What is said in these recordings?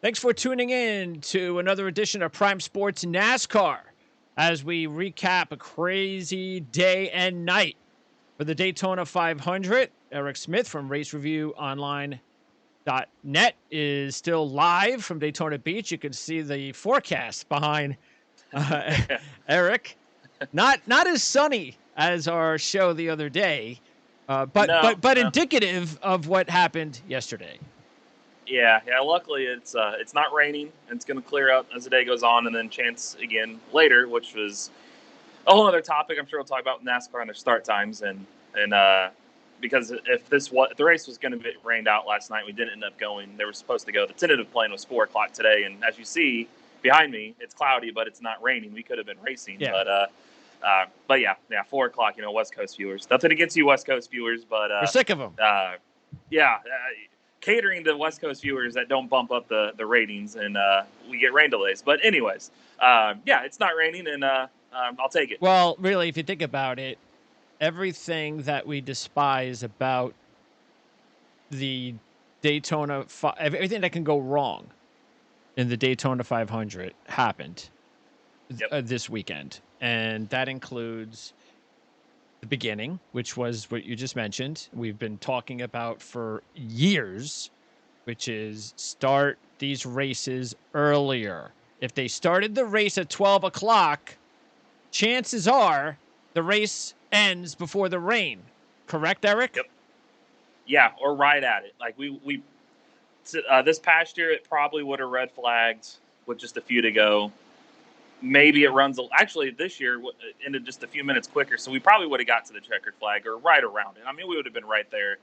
Thanks for tuning in to another edition of Prime Sports NASCAR as we recap a crazy day and night for the Daytona 500. Eric Smith from RaceReviewOnline.net is still live from Daytona Beach. You can see the forecast behind Eric. Not as sunny as our show the other day, but indicative of what happened yesterday. Yeah. Luckily, it's not raining, and it's going to clear up as the day goes on, and then chance again later, which was a whole other topic. I'm sure we'll talk about NASCAR and their start times, and because if the race was going to be rained out last night, we didn't end up going. They were supposed to go. The tentative plan was 4:00 today, and as you see behind me, it's cloudy, but it's not raining. We could have been racing, Yeah. but yeah, 4:00. West Coast viewers. Nothing against you, West Coast viewers, but we're sick of them. Catering to West Coast viewers that don't bump up the ratings, and we get rain delays. But anyways, it's not raining, and I'll take it. Well, really, if you think about it, everything that we despise about the Daytona, everything that can go wrong in the Daytona 500 happened this weekend. And that includes the beginning, which was what you just mentioned. We've been talking about for years, which is start these races earlier. If they started the race at 12 o'clock, chances are the race ends before the rain. Correct, Eric? Yep. Yeah, or right at it. Like we this past year, it probably would have red flagged with just a few to go. Maybe it runs. Actually, this year ended just a few minutes quicker, so we probably would have got to the checkered flag or right around it. I mean, we would have been right there.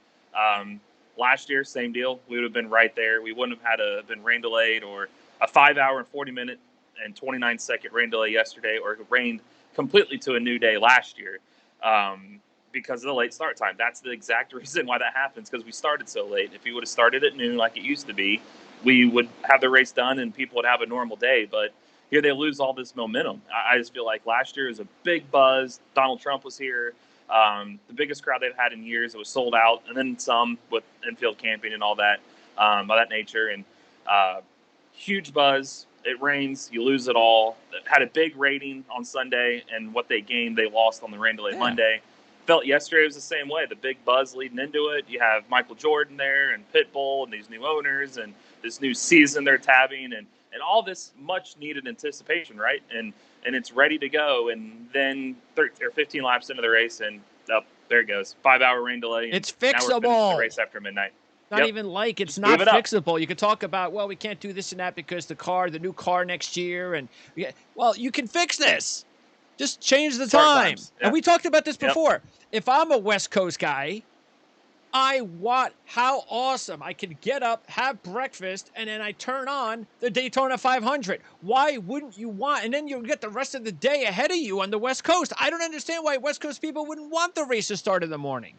Last year, same deal. We would have been right there. We wouldn't have had been rain delayed or a 5 hour and 40 minute and 29-second rain delay yesterday, or it rained completely to a new day last year because of the late start time. That's the exact reason why that happens, because we started so late. If we would have started at noon like it used to be, we would have the race done and people would have a normal day. But here they lose all this momentum. I just feel like last year was a big buzz. Donald Trump was here. The biggest crowd they've had in years. It was sold out, and then some with infield camping and all that by that nature. And huge buzz. It rains. You lose it all. It had a big rating on Sunday, and what they gained, they lost on the rain delay Monday. Felt yesterday was the same way. The big buzz leading into it. You have Michael Jordan there and Pitbull and these new owners and this new season they're tabbing and all this much needed anticipation, right? And it's ready to go. And then 13 or 15 laps into the race, and there it goes. 5 hour rain delay. It's fixable. Now we're finishing the race after midnight. Not even like it's not fixable. You could talk about, well, we can't do this and that because the new car next year. And well, you can fix this. Just change the time. And we talked about this before. If I'm a West Coast guy, I want how awesome I can get up, have breakfast, and then I turn on the Daytona 500. Why wouldn't you want? And then you'll get the rest of the day ahead of you on the West Coast. I don't understand why West Coast people wouldn't want the race to start in the morning.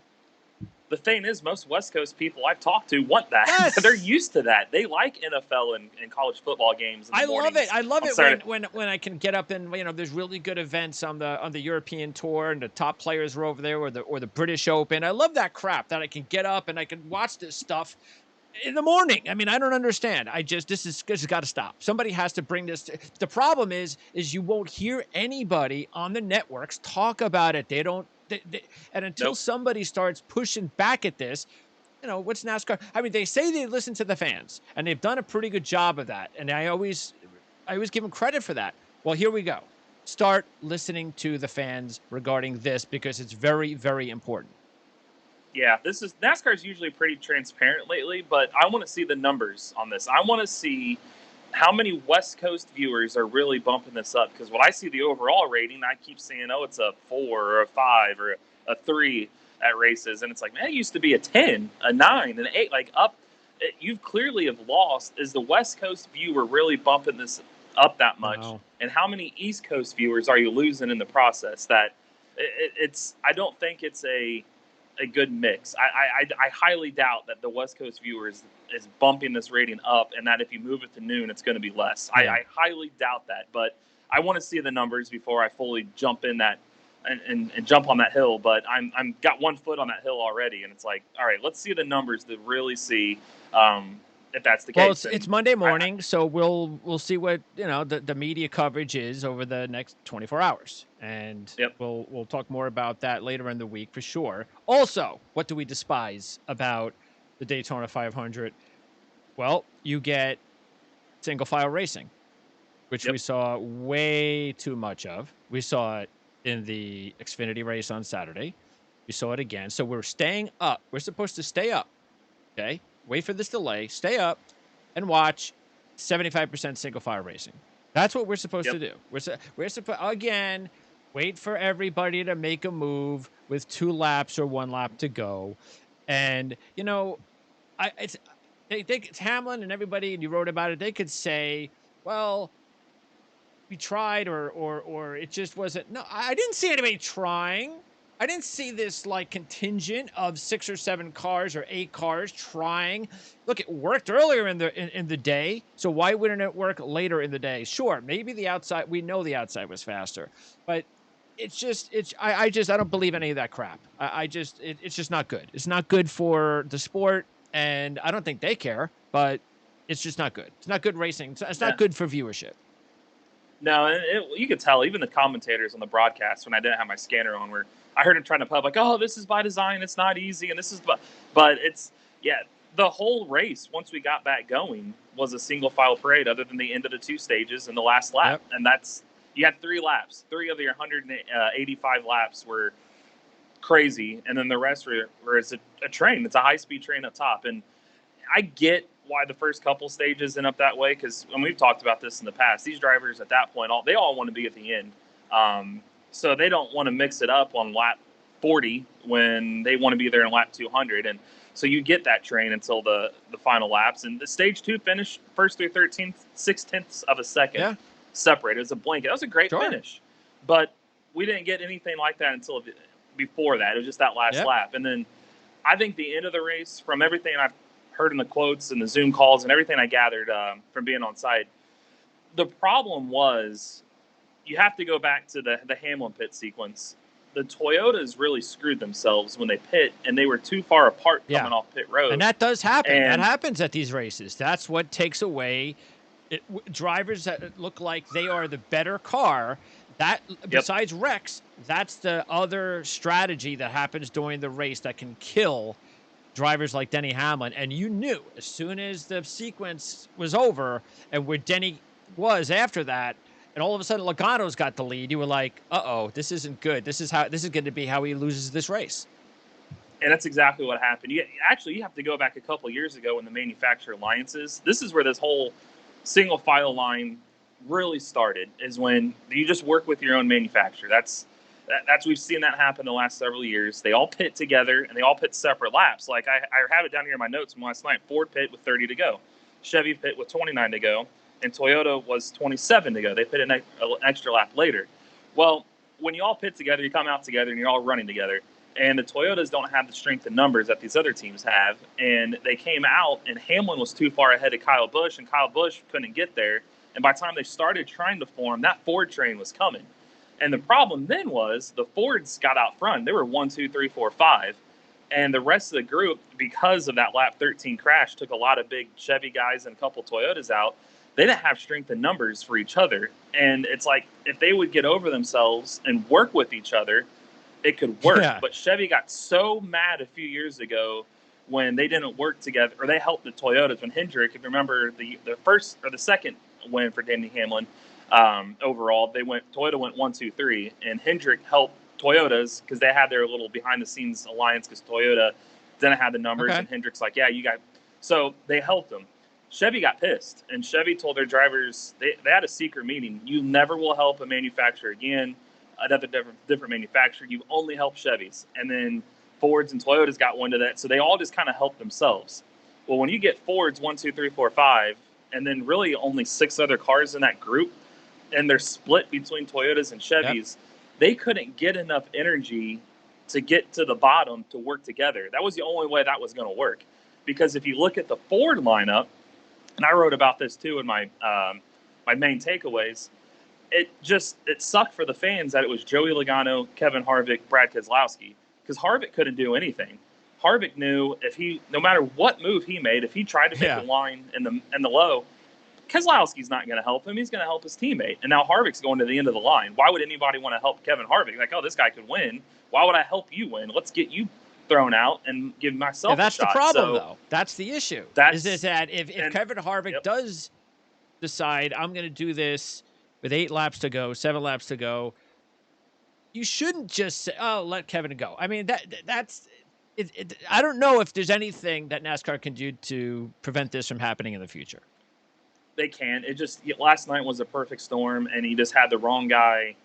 The thing is, most West Coast people I've talked to want that. Yes. They're used to that. They like NFL and college football games. I love it. I love it when I can get up and there's really good events on the European tour and the top players are over there, or the British Open. I love that crap that I can get up and I can watch this stuff in the morning. I mean, I don't understand. This has got to stop. Somebody has to bring this. The problem is you won't hear anybody on the networks talk about it. They don't. And until somebody starts pushing back at this, what's NASCAR? I mean, they say they listen to the fans, and they've done a pretty good job of that. And I always give them credit for that. Well, here we go. Start listening to the fans regarding this because it's very, very important. Yeah, NASCAR's usually pretty transparent lately, but I want to see the numbers on this. I want to see how many West Coast viewers are really bumping this up, because when I see the overall rating, I keep saying, it's a 4 or a 5 or a 3 at races, and it's like, man, it used to be a 10, a 9, an 8, like up. You clearly have lost. Is the West Coast viewer really bumping this up that much? Wow. And how many East Coast viewers are you losing in the process? That I don't think it's a good mix. I highly doubt that the West Coast viewers is bumping this rating up, and that if you move it to noon, it's going to be less. Yeah. I highly doubt that, but I want to see the numbers before I fully jump in that and jump on that hill. But I'm got one foot on that hill already, and it's like, all right, let's see the numbers to really see if that's the Well, case. it's And Monday morning, so we'll see what the media coverage is over the next 24 hours, and yep, we'll talk more about that later in the week for sure. Also, what do we despise about the Daytona 500? Well, you get single file racing, which we yep, saw way too much of. We saw it in the Xfinity race on Saturday. We saw it again. So we're staying up. We're supposed to stay up. Okay. Wait for this delay. Stay up and watch 75% single file racing. That's what we're supposed yep. to do. We're supposed again wait for everybody to make a move with 2 laps or 1 lap to go, and I it's Hamlin and everybody, and you wrote about it. They could say, well, we tried, or it just wasn't. No, I didn't see anybody trying. I didn't see this like contingent of 6 or 7 cars or 8 cars trying. Look, it worked earlier in the day, so why wouldn't it work later in the day? Sure, maybe the outside, we know the outside was faster, but I don't believe any of that crap. It's just not good. It's not good for the sport, and I don't think they care, but it's just not good. It's not good racing. It's not Yeah. good for viewership. No, you could tell even the commentators on the broadcast when I didn't have my scanner on, where I heard him trying to pub like, "Oh, this is by design. It's not easy, and this is but it's yeah." The whole race, once we got back going, was a single file parade, other than the end of the 2 stages and the last lap, Yep. and that's you had 3 laps. 3 of your 185 laps were crazy, and then the rest were it's a train. It's a high speed train up top, and I get why the first couple stages end up that way, because when we've talked about this in the past, these drivers at that point, they all want to be at the end. So they don't want to mix it up on lap 40 when they want to be there in lap 200. And so you get that train until the final laps. And the stage 2 finish, first through 13th, 6/10 of a second separated. It was a blanket. That was a great finish. But we didn't get anything like that until before that. It was just that last lap. And then I think the end of the race, from everything I've heard in the quotes and the Zoom calls and everything I gathered from being on site, the problem was you have to go back to the Hamlin pit sequence. The Toyotas really screwed themselves when they pit, and they were too far apart coming off pit road. And that does happen. That happens at these races. That's what takes away drivers that look like they are the better car. That besides wrecks, that's the other strategy that happens during the race that can kill drivers like Denny Hamlin. And you knew as soon as the sequence was over and where Denny was after that, and all of a sudden Logano's got the lead, you were like, uh-oh, this isn't good. This is going to be how he loses this race. And that's exactly what happened. You have to go back a couple of years ago in the manufacturer alliances. This is where this whole single file line really started, is when you just work with your own manufacturer. That's we've seen that happen the last several years. They all pit together and they all pit separate laps. Like I have it down here in my notes from last night. Ford pit with 30 to go, Chevy pit with 29 to go, and Toyota was 27 to go. They pit an extra lap later. Well, when you all pit together, you come out together and you're all running together. And the Toyotas don't have the strength in numbers that these other teams have. And they came out, and Hamlin was too far ahead of Kyle Busch, and Kyle Busch couldn't get there. And by the time they started trying to form, that Ford train was coming. And the problem then was the Fords got out front. They were 1, 2, 3, 4, 5. And the rest of the group, because of that lap 13 crash, took a lot of big Chevy guys and a couple Toyotas out. They didn't have strength in numbers for each other. And it's like, if they would get over themselves and work with each other, it could work. But Chevy got so mad a few years ago when they didn't work together, or they helped the Toyotas. When Hendrick, if you remember the first or the second win for Denny Hamlin, overall, Toyota went 1, 2, 3, and Hendrick helped Toyotas because they had their little behind the scenes alliance, because Toyota didn't have the numbers, and Hendrick's like, yeah, you got. So they helped them. Chevy got pissed, and Chevy told their drivers, they had a secret meeting. You never will help a manufacturer again. Another different manufacturer. You only help Chevys. And then Fords and Toyotas got wind of that, so they all just kind of helped themselves. Well, when you get Fords 1, 2, 3, 4, 5, and then really only 6 other cars in that group, and they're split between Toyotas and Chevys, they couldn't get enough energy to get to the bottom to work together. That was the only way that was going to work. Because if you look at the Ford lineup, and I wrote about this too in my my main takeaways, it sucked for the fans that it was Joey Logano, Kevin Harvick, Brad Keselowski, because Harvick couldn't do anything. Harvick knew no matter what move he made, if he tried to make the line in the low, Keselowski's not going to help him. He's going to help his teammate. And now Harvick's going to the end of the line. Why would anybody want to help Kevin Harvick? Like, oh, this guy could win. Why would I help you win? Let's get you thrown out and give myself that's a shot. The problem, though. That's the issue. Is that if Kevin Harvick does decide, I'm going to do this with 8 laps to go, 7 laps to go, you shouldn't just say, oh, let Kevin go. I mean, that's it. I don't know if there's anything that NASCAR can do to prevent this from happening in the future. They can. Last night was a perfect storm, and he just had the wrong guy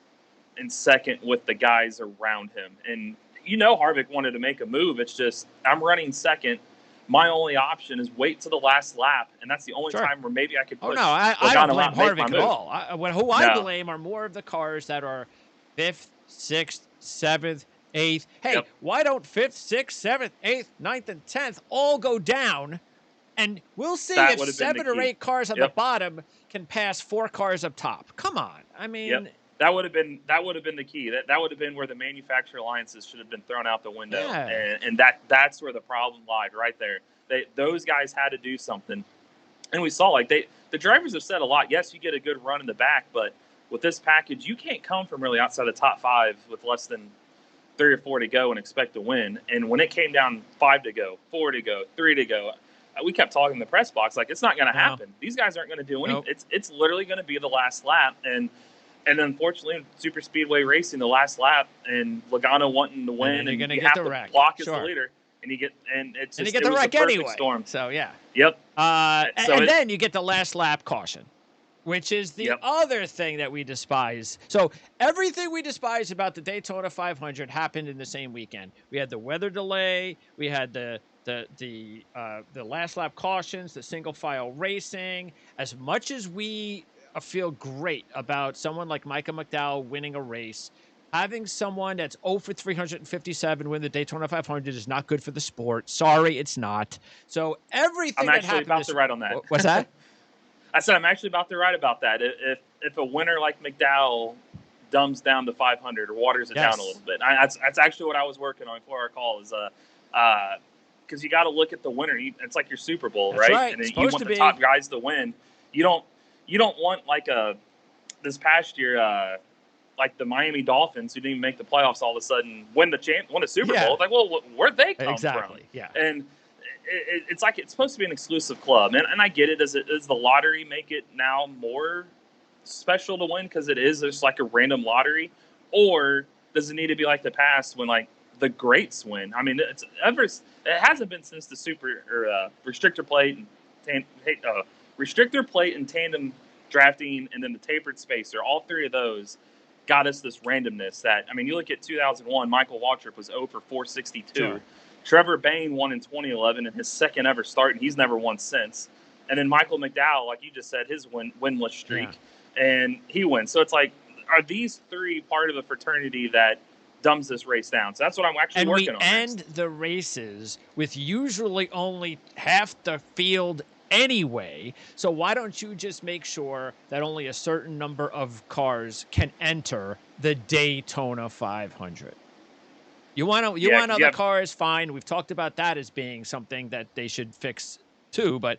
in second with the guys around him. And Harvick wanted to make a move. It's just, I'm running second. My only option is wait to the last lap, and that's the only time where maybe I could push. I don't blame Harvick at all. I blame are more of the cars that are 5th, 6th, 7th, 8th. Hey, why don't 5th, 6th, 7th, 8th, 9th, and 10th all go down? And we'll see if 7 or 8 cars on the bottom can pass 4 cars up top. Come on, I mean, that would have been the key. That would have been where the manufacturer alliances should have been thrown out the window. Yeah. And that's where the problem lied right there. Those guys had to do something, and we saw the drivers have said a lot. Yes, you get a good run in the back, but with this package, you can't come from really outside the top 5 with less than 3 or 4 to go and expect to win. And when it came down 5 to go, 4 to go, 3 to go, we kept talking in the press box like it's not going to happen. These guys aren't going to do anything. Nope. It's literally going to be the last lap, and unfortunately, in super speedway racing, the last lap, and Logano wanting to win, and you have to block as the leader, and you get the wreck anyway. Storm. So yeah. Yep. And then you get the last lap caution, which is the other thing that we despise. So everything we despise about the Daytona 500 happened in the same weekend. We had the weather delay. We had the last lap cautions, the single file racing. As much as we feel great about someone like Micah McDowell winning a race, having someone that's 0 for 357 win the Daytona 500 is not good for the sport. Sorry, it's not. So everything I'm actually about to write on that. What's that? I said I'm actually about to write about that. If a winner like McDowell dumbs down the 500 or waters it down a little bit, that's actually what I was working on before our call. Is because you got to look at the winner. It's like your Super Bowl, right? And you want the top guys to win. You don't want this past year, like the Miami Dolphins who didn't even make the playoffs all of a sudden win a Super Bowl. It's like, well, where'd they come from? Yeah. And it's like it's supposed to be an exclusive club, and I get it. Does the lottery make it now more special to win because it is just like a random lottery, or does it need to be like the past when like the greats win? I mean, it hasn't been since the restrictor plate and tandem drafting, and then the tapered spacer. All 3 of those got us this randomness. That, I mean, you look at 2001, Michael Waltrip was 0 for 462. Sure. Trevor Bayne won in 2011 in his second ever start, and he's never won since. And then Michael McDowell, like you just said, his winless streak, and he wins. So it's like, are these 3 part of a fraternity that dumbs this race down? So that's what I'm actually working on. And we end the races with usually only half the field anyway. So why don't you just make sure that only a certain number of cars can enter the Daytona 500? You want other cars, fine. We've talked about that as being something that they should fix too. But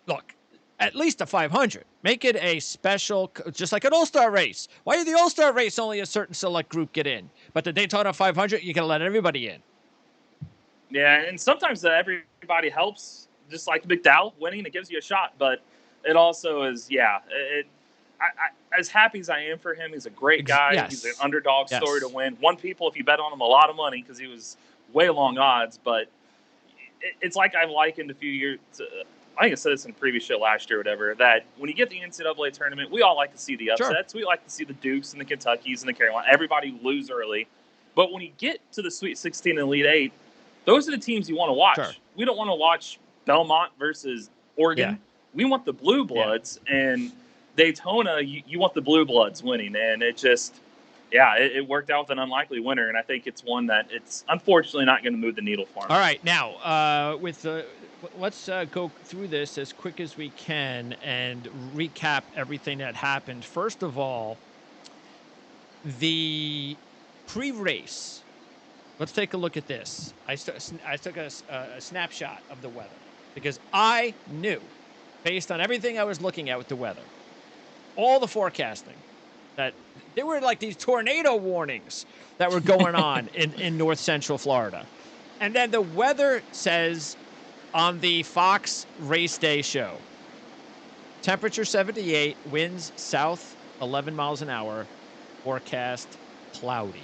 look, at least a 500. Make it a special, just like an All-Star race. Why is the All-Star race only a certain select group get in? But the Daytona 500, you can let everybody in. Yeah, and sometimes everybody helps. Just like McDowell winning, it gives you a shot. But it also is, as happy as I am for him, he's a great guy. Yes. He's an underdog story to win. Won people, if you bet on him, a lot of money because he was way long odds. But it's like I've likened a few years. I think I said this in a previous show last year or whatever, that when you get the NCAA tournament, we all like to see the upsets. Sure. We like to see the Dukes and the Kentuckys and the Carolina. Everybody lose early. But when you get to the Sweet 16 and Elite 8, those are the teams you want to watch. Sure. We don't want to watch Belmont versus Oregon. Yeah. We want the Blue Bloods. And Daytona, you want the Blue Bloods winning. And it just, it worked out with an unlikely winner. And I think it's one that it's unfortunately not going to move the needle for him. All right. Now, let's go through this as quick as we can and recap everything that happened. First of all, the pre-race let's take a look at this. I took a snapshot of the weather because I knew, based on everything I was looking at with the weather, all the forecasting, that there were like these tornado warnings that were going on in north central Florida. And then the weather says on the Fox race day show, temperature 78, winds south 11 miles an hour, forecast cloudy.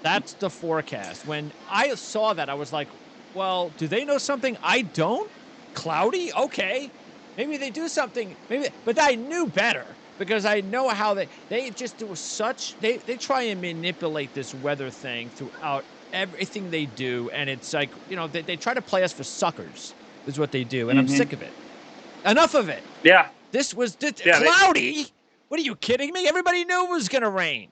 That's the forecast. When I saw that, I was like, well, do they know something I don't? Cloudy? Okay. Maybe they do something. But I knew better because I know how they just do they try and manipulate this weather thing throughout everything they do. And it's like, they try to play us for suckers is what they do. And I'm sick of it. Enough of it. Yeah. This was cloudy. What are you kidding me? Everybody knew it was going to rain.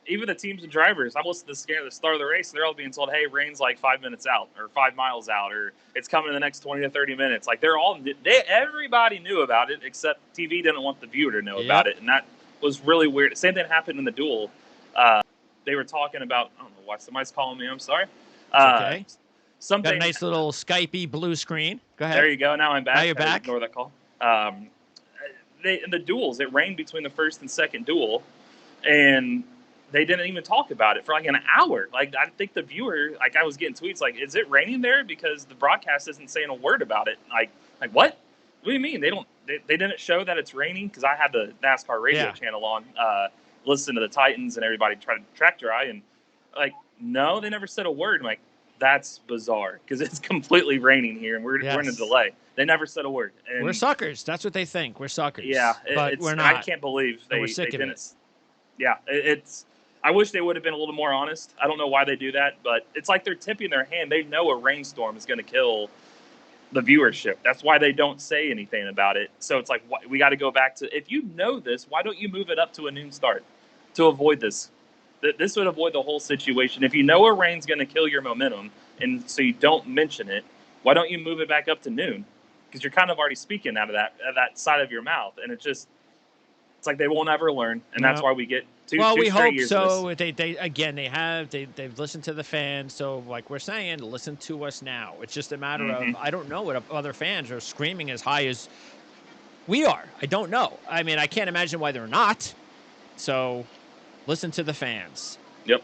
Even the teams and drivers, I listened to the start of the race, they're all being told, hey, rain's like 5 minutes out or 5 miles out, or it's coming in the next 20 to 30 minutes. Like everybody knew about it, except TV didn't want the viewer to know about it. And that was really weird. Same thing happened in the duel. They were talking about, I don't know why somebody's calling me. I'm sorry. Okay. Something. Got a nice little Skypey blue screen. Go ahead. There you go. Now I'm back. Now you're back. Ignore that call. In the duels, it rained between the first and second duel, and they didn't even talk about it for like an hour. Like, I think the viewer, I was getting tweets like, is it raining there? Because the broadcast isn't saying a word about it. Like what? What do you mean? They didn't show that it's raining? Because I had the NASCAR radio channel on, listen to the Titans and everybody try to tractor eye. And no, they never said a word. I'm like, that's bizarre because it's completely raining here and we're in a delay. They never said a word. And we're suckers. That's what they think. We're suckers. Yeah. But we're not. I can't believe they didn't. It. Yeah. I wish they would have been a little more honest. I don't know why they do that, but it's like they're tipping their hand. They know a rainstorm is going to kill the viewership. That's why they don't say anything about it. So it's like, we got to go back to, if you know this, why don't you move it up to a noon start to avoid this? This would avoid the whole situation. If you know a rain's going to kill your momentum, and so you don't mention it, why don't you move it back up to noon? Because you're kind of already speaking out of that side of your mouth, and it's like they won't ever learn, and that's why we get two we hope years so. They've listened to the fans. So like we're saying, listen to us now. It's just a matter of, I don't know what other fans are screaming as high as we are. I don't know. I mean, I can't imagine why they're not. So listen to the fans. Yep.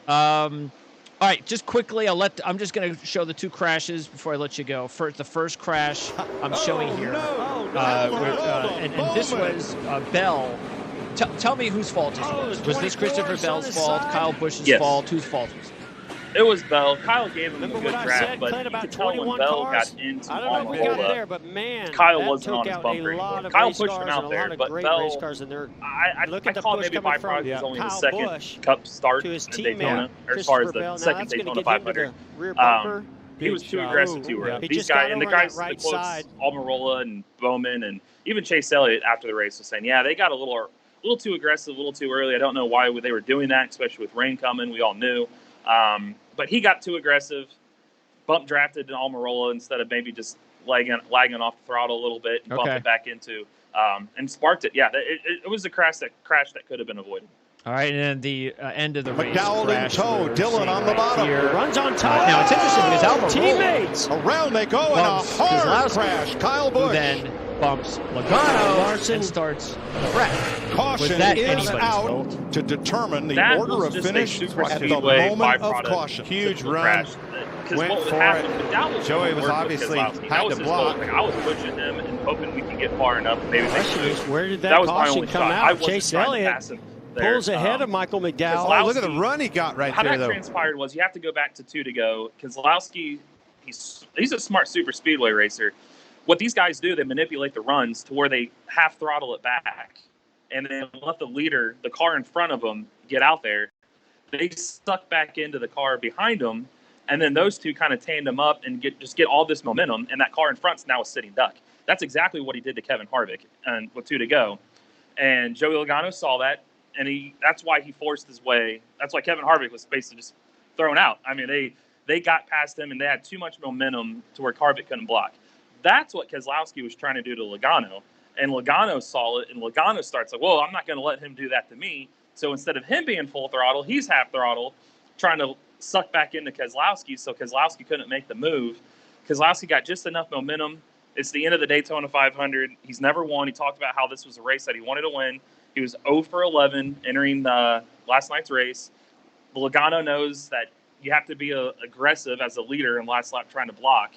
All right, just quickly, I'm just going to show the two crashes before I let you go. The first crash I'm showing here, and this was Bell. Tell me whose fault this was. Was this Christopher Bell's fault? Kyle Busch's fault? Whose fault was it? It was Bell. Kyle gave him a good draft, but you could tell when Bell got into Almirola, Kyle wasn't on his bumper anymore. Kyle pushed him out there, but Bell, I call it maybe byproduct was only the second Cup start in Daytona, or as far as the second Daytona 500. He was too aggressive too early. These guys, and the guys, the quotes, Almirola and Bowman, and even Chase Elliott after the race was saying, yeah, they got a little too aggressive, a little too early. I don't know why they were doing that, especially with rain coming. We all knew. But he got too aggressive, bump drafted in Almirola instead of maybe just lagging off the throttle a little bit and bumped it back into and sparked it. Yeah, it was a crash that could have been avoided. All right, and then the end of the race. McDowell in tow, Dillon on the bottom. Runs on top. Now it's interesting because Almirola teammates around they go, and a hard crash. Kyle Busch then bumps Logano and starts the wreck. Caution is out to determine the order of finish at the moment of caution. Huge run. Went for it. Joey was obviously had to block. I was pushing him and hoping we can get far enough. Maybe where did that caution come out? Chase Elliott pulls ahead of Michael McDowell. Oh, look at the run he got right there, though. How that transpired was you have to go back to 2 to go. Keselowski, he's a smart super speedway racer. What these guys do, they manipulate the runs to where they half throttle it back and then let the leader, the car in front of them, get out there. They suck back into the car behind them, and then those two kind of tandem up and get all this momentum, and that car in front's now a sitting duck. That's exactly what he did to Kevin Harvick and with 2 to go. And Joey Logano saw that, and that's why he forced his way. That's why Kevin Harvick was basically just thrown out. I mean, they got past him, and they had too much momentum to where Harvick couldn't block. That's what Keselowski was trying to do to Logano. And Logano saw it, and Logano starts like, well, I'm not going to let him do that to me. So instead of him being full throttle, he's half throttle. trying to suck back into Keselowski, so Keselowski couldn't make the move. Keselowski got just enough momentum. It's the end of the Daytona 500. He's never won. He talked about how this was a race that he wanted to win. He was 0 for 11 entering last night's race. Logano knows that you have to be aggressive as a leader in last lap trying to block.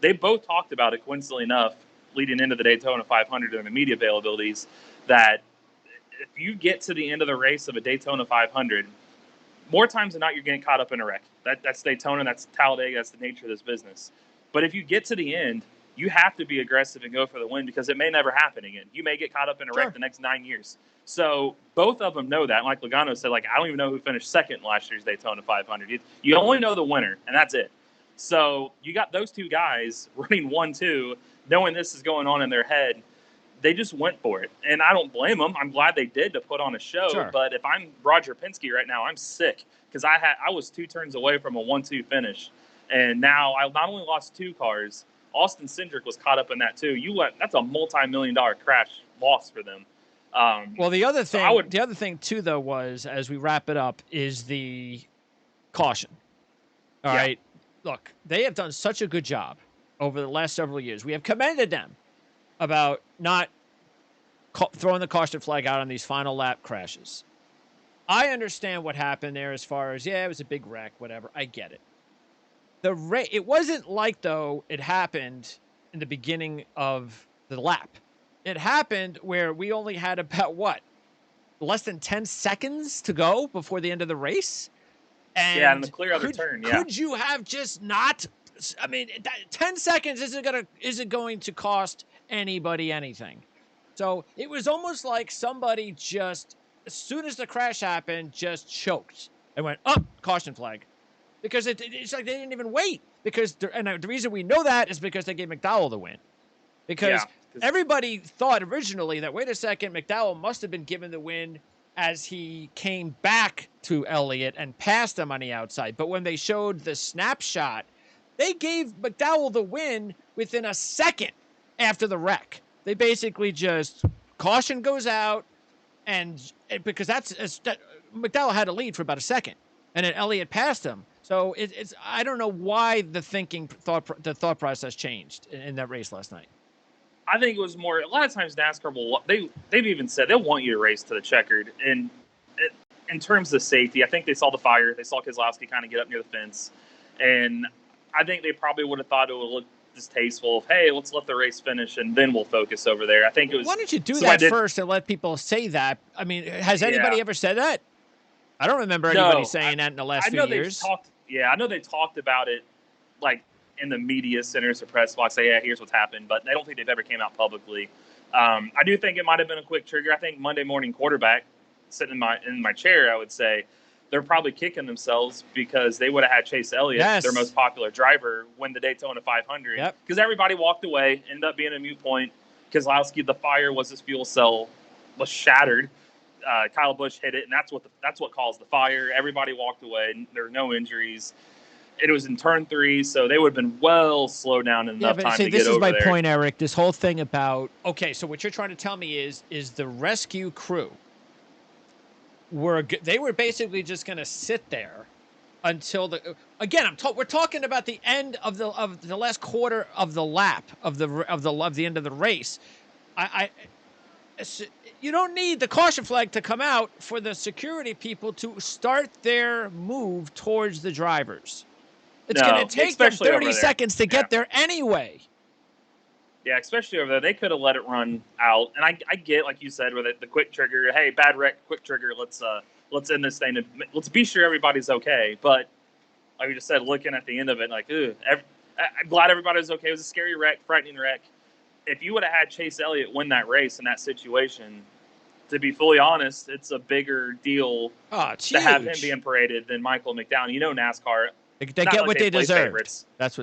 They both talked about it, coincidentally enough, leading into the Daytona 500 and the media availabilities, that if you get to the end of the race of a Daytona 500, more times than not, you're getting caught up in a wreck. That's Daytona, that's Talladega, that's the nature of this business. But if you get to the end, you have to be aggressive and go for the win because it may never happen again. You may get caught up in a wreck the next 9 years. So both of them know that. Like Logano said, I don't even know who finished second in last year's Daytona 500. You only know the winner, and that's it. So you got those two guys running 1-2, knowing this is going on in their head. They just went for it, and I don't blame them. I'm glad they did to put on a show. Sure. But if I'm Roger Penske right now, I'm sick because I was 2 turns away from a 1-2 finish, and now I not only lost 2 cars. Austin Cindric was caught up in that too. That's a multi-million-dollar crash loss for them. Well, the other thing too, though, was as we wrap it up is the caution. All right, look, they have done such a good job over the last several years. We have commended them about not throwing the caution flag out on these final lap crashes. I understand what happened there as far as, it was a big wreck, whatever. I get it. It wasn't like, though, it happened in the beginning of the lap. It happened where we only had about, less than 10 seconds to go before the end of the race? And the clear other turn, Could you have just not... 10 seconds isn't going to cost anybody anything. So it was almost like somebody just, as soon as the crash happened, just choked and went, caution flag. Because it's like they didn't even wait. And the reason we know that is because they gave McDowell the win. Because everybody thought originally that, wait a second, McDowell must have been given the win as he came back to Elliott and passed him on the outside. But when they showed the snapshot, they gave McDowell the win within a second after the wreck. They basically just, caution goes out, and because McDowell had a lead for about a second, and then Elliott passed him. So it's I don't know why the thought process changed in that race last night. I think it was more, a lot of times NASCAR they've even said they'll want you to race to the checkered. And in terms of safety, I think they saw the fire. They saw Keselowski kind of get up near the fence. And I think they probably would have thought it would look distasteful of, hey, let's let the race finish and then we'll focus over there. I think it was. Why don't you do that first and let people say that? I mean, has anybody ever said that? I don't remember anybody saying that in the last few years. I know they talked about it in the media centers or press box, say, here's what's happened, but I don't think they've ever came out publicly. I do think it might have been a quick trigger. I think Monday morning quarterback sitting in my chair, I would say they're probably kicking themselves because they would have had Chase Elliott, their most popular driver, win the Daytona 500 because everybody walked away, ended up being a moot point. Keselowski, the fire was his fuel cell was shattered. Kyle Busch hit it, and that's what caused the fire. Everybody walked away. There were no injuries. It was in turn 3, so they would have been well slowed down enough time to get over there. This is my point, Eric. This whole thing about, so what you're trying to tell me is the rescue crew were basically just going to sit there until we're talking about the end of the last quarter of the lap of the end of the race. You don't need the caution flag to come out for the security people to start their move towards the drivers. It's going to take them 30 seconds to get there anyway. Yeah, especially over there. They could have let it run out. And I get, like you said, with the quick trigger, hey, bad wreck, quick trigger, let's end this thing. And let's be sure everybody's okay. But like you just said, looking at the end of it, I'm glad everybody's okay. It was a scary wreck, frightening wreck. If you would have had Chase Elliott win that race in that situation, to be fully honest, it's a bigger deal to have him being paraded than Michael McDowell. You know NASCAR. They get what they deserve. That's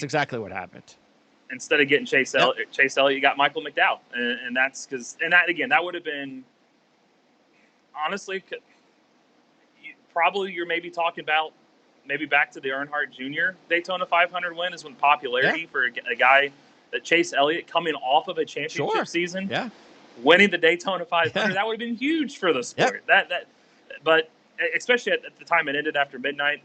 exactly what happened. Instead of getting Chase Elliott, you got Michael McDowell. And that's because, that would have been, honestly, probably you're maybe talking about maybe back to the Earnhardt Jr. Daytona 500 win is when popularity for a guy that Chase Elliott coming off of a championship season, winning the Daytona 500, that would have been huge for the sport. But especially at the time it ended after midnight,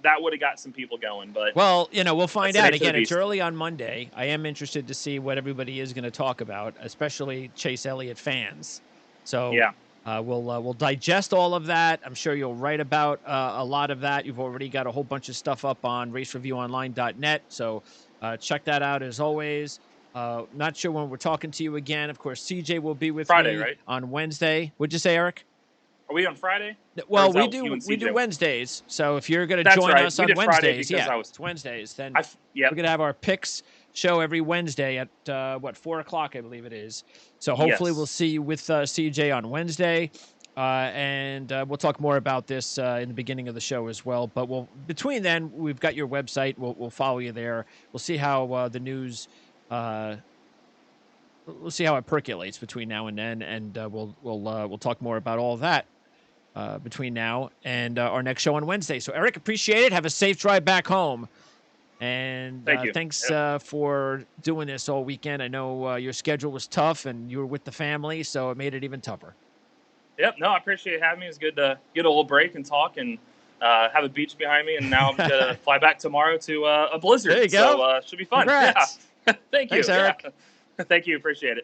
that would have got some people going. But well, we'll find out. Again, it's early on Monday. I am interested to see what everybody is going to talk about, especially Chase Elliott fans. So yeah. We'll digest all of that. I'm sure you'll write about a lot of that. You've already got a whole bunch of stuff up on racereviewonline.net. So check that out as always. Not sure when we're talking to you again. Of course, CJ will be with Friday, me right? on Wednesday. What'd you say, Eric? Are we on Friday? Well, we do Wednesdays. So if you're going to join us on Wednesdays, it's Wednesdays, then we're going to have our picks show every Wednesday at 4:00, I believe it is. So hopefully we'll see you with CJ on Wednesday, and we'll talk more about this in the beginning of the show as well. But between then, we've got your website. We'll follow you there. We'll see how the news. We'll see how it percolates between now and then, and we'll talk more about all of that between now and our next show on Wednesday. So Eric, appreciate it. Have a safe drive back home. And thanks for doing this all weekend. I know your schedule was tough and you were with the family, so it made it even tougher. Yep. No, I appreciate having me. It was good to get a little break and talk and have a beach behind me. And now I'm going to fly back tomorrow to a blizzard. There you go. So should be fun. Congrats. Yeah. Thank you. Thanks, Eric. Yeah. Thank you. Appreciate it.